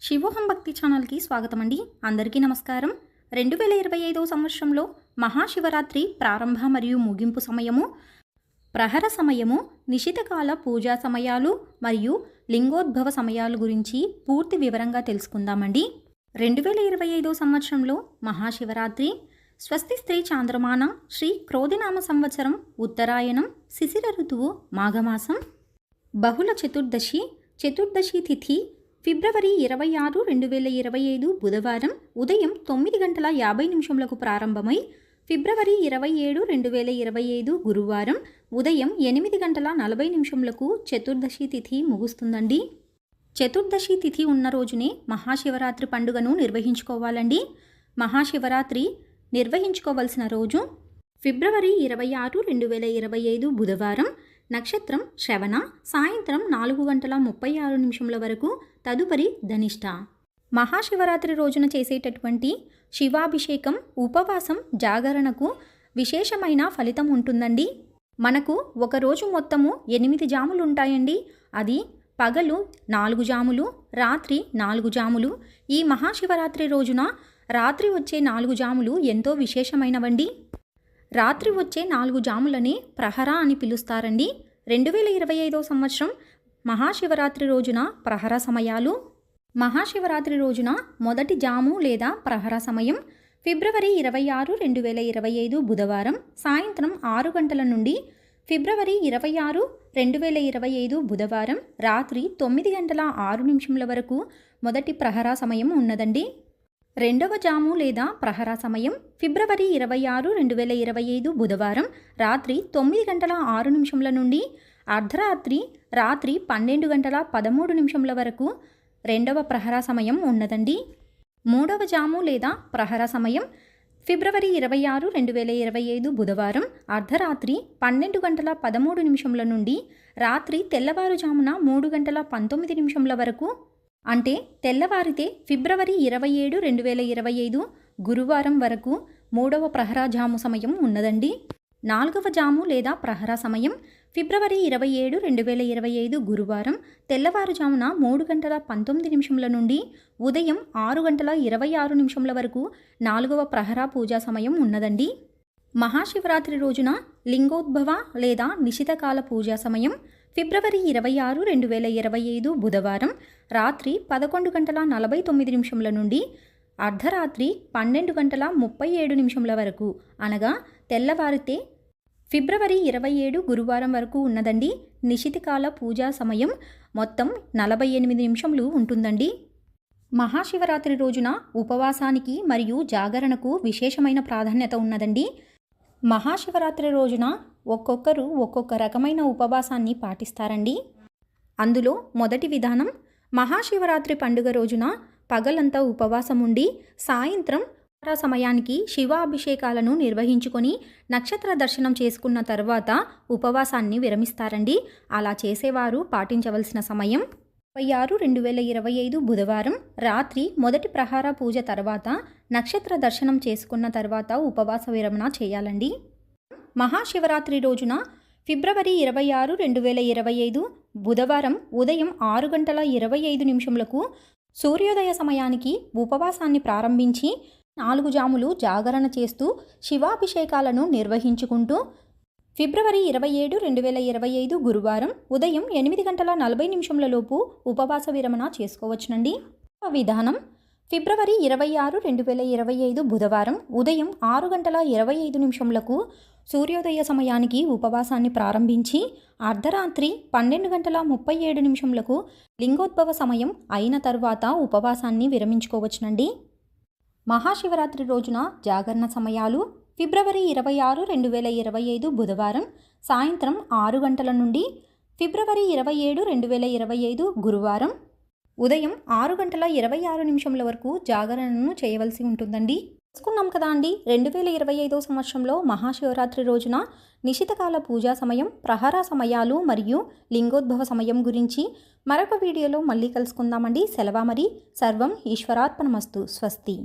శివోహం భక్తి ఛానల్కి స్వాగతం అండి. అందరికీ నమస్కారం. 2025 సంవత్సరంలో మహాశివరాత్రి ప్రారంభ మరియు ముగింపు సమయము, ప్రహర సమయము, నిశితకాల పూజా సమయాలు మరియు లింగోద్భవ సమయాల గురించి పూర్తి వివరంగా తెలుసుకుందామండి. 2025 సంవత్సరంలో మహాశివరాత్రి స్వస్తి స్త్రీ చాంద్రమాన శ్రీ క్రోధినామ సంవత్సరం ఉత్తరాయణం శిశిర ఋతువు మాఘమాసం బహుళ చతుర్దశి తిథి ఫిబ్రవరి 26, 2025 బుధవారం ఉదయం 9:50 ప్రారంభమై ఫిబ్రవరి 27, 2025 గురువారం ఉదయం 8:40 చతుర్దశి తిథి ముగుస్తుందండి. చతుర్దశి తిథి ఉన్న రోజునే మహాశివరాత్రి పండుగను నిర్వహించుకోవాలండి. మహాశివరాత్రి నిర్వహించుకోవలసిన రోజు ఫిబ్రవరి 26, 2025 బుధవారం, నక్షత్రం శ్రవణ, సాయంత్రం 4:36 వరకు, తదుపరి ధనిష్ట. మహాశివరాత్రి రోజున చేసేటటువంటి శివాభిషేకం, ఉపవాసం, జాగరణకు విశేషమైన ఫలితం ఉంటుందండి. మనకు ఒకరోజు మొత్తము 8 జాములు ఉంటాయండి. అది పగలు 4 జాములు, రాత్రి 4 జాములు. ఈ మహాశివరాత్రి రోజున రాత్రి వచ్చే 4 జాములు ఎంతో విశేషమైనవండి. రాత్రి వచ్చే 4 జాములని ప్రహర అని పిలుస్తారండి. 2025 సంవత్సరం మహాశివరాత్రి రోజున ప్రహర సమయాలు. మహాశివరాత్రి రోజున మొదటి జాము లేదా ప్రహర సమయం ఫిబ్రవరి 26, 2025 బుధవారం సాయంత్రం 6 గంటల నుండి ఫిబ్రవరి 26, 2025 బుధవారం రాత్రి 9:06 వరకు మొదటి ప్రహర సమయం ఉన్నదండి. రెండవ జాము లేదా ప్రహర సమయం ఫిబ్రవరి 26, 2025 బుధవారం రాత్రి 9:06 నుండి అర్ధరాత్రి రాత్రి 12:13 వరకు రెండవ ప్రహర సమయం ఉన్నదండి. మూడవ జాము లేదా ప్రహర సమయం ఫిబ్రవరి 26, 2025 బుధవారం అర్ధరాత్రి 12:13 నుండి రాత్రి తెల్లవారుజామున 3:19 వరకు, అంటే తెల్లవారితే ఫిబ్రవరి 27, 2025 గురువారం వరకు మూడవ ప్రహర జాము సమయం ఉన్నదండి. నాలుగవ జాము లేదా ప్రహర సమయం ఫిబ్రవరి 27, 2025 గురువారం తెల్లవారుజామున 3:19 నుండి ఉదయం 6:26 వరకు నాలుగవ ప్రహర పూజా సమయం ఉన్నదండి. మహాశివరాత్రి రోజున లింగోద్భవ లేదా నిశితకాల పూజా సమయం ఫిబ్రవరి 26, 2025 బుధవారం రాత్రి 11:49 నుండి అర్ధరాత్రి 12:37 వరకు, అనగా తెల్లవారితే ఫిబ్రవరి 27 గురువారం వరకు ఉన్నదండి. నిశితకాల పూజా సమయం మొత్తం 48 నిమిషములు ఉంటుందండి. మహాశివరాత్రి రోజున ఉపవాసానికి మరియు జాగరణకు విశేషమైన ప్రాధాన్యత ఉన్నదండి. మహాశివరాత్రి రోజున ఒక్కొక్కరు ఒక్కొక్క రకమైన ఉపవాసాన్ని పాటిస్తారండి. అందులో మొదటి విధానం, మహాశివరాత్రి పండుగ రోజున పగలంతా ఉపవాసం ఉండి సాయంత్రం సమయానికి శివాభిషేకాలను నిర్వహించుకొని నక్షత్ర దర్శనం చేసుకున్న తర్వాత ఉపవాసాన్ని విరమిస్తారండి. అలా చేసేవారు పాటించవలసిన సమయం 26, 2025 బుధవారం రాత్రి మొదటి ప్రహార పూజ తర్వాత నక్షత్ర దర్శనం చేసుకున్న తర్వాత ఉపవాస విరమణ చేయాలండి. మహాశివరాత్రి రోజున ఫిబ్రవరి 26, 2025 బుధవారం ఉదయం 6:25 సూర్యోదయ సమయానికి ఉపవాసాన్ని ప్రారంభించి 4 జాములు జాగరణ చేస్తూ శివాభిషేకాలను నిర్వహించుకుంటూ ఫిబ్రవరి 27, 2025 గురువారం ఉదయం 8:40 లోపు ఉపవాస విరమణ చేసుకోవచ్చునండి. విధానం ఫిబ్రవరి 26, 2025 బుధవారం ఉదయం 6:25 సూర్యోదయ సమయానికి ఉపవాసాన్ని ప్రారంభించి అర్ధరాత్రి 12:37 లింగోద్భవ సమయం అయిన తర్వాత ఉపవాసాన్ని విరమించుకోవచ్చునండి. మహాశివరాత్రి రోజున జాగరణ సమయాలు ఫిబ్రవరి 26, 2025 బుధవారం సాయంత్రం 6 గంటల నుండి ఫిబ్రవరి 27, 2025 గురువారం ఉదయం 6:26 వరకు జాగరణను చేయవలసి ఉంటుందండి. తెలుసుకున్నాం కదా అండి. 2025 సంవత్సరంలో మహాశివరాత్రి రోజున నిశితకాల పూజా సమయం, ప్రహర సమయాలు మరియు లింగోద్భవ సమయం గురించి మరొక వీడియోలో మళ్ళీ కలుసుకుందామండి. సెలవు మరి. సర్వం ఈశ్వరార్పణమస్తు. స్వస్తి.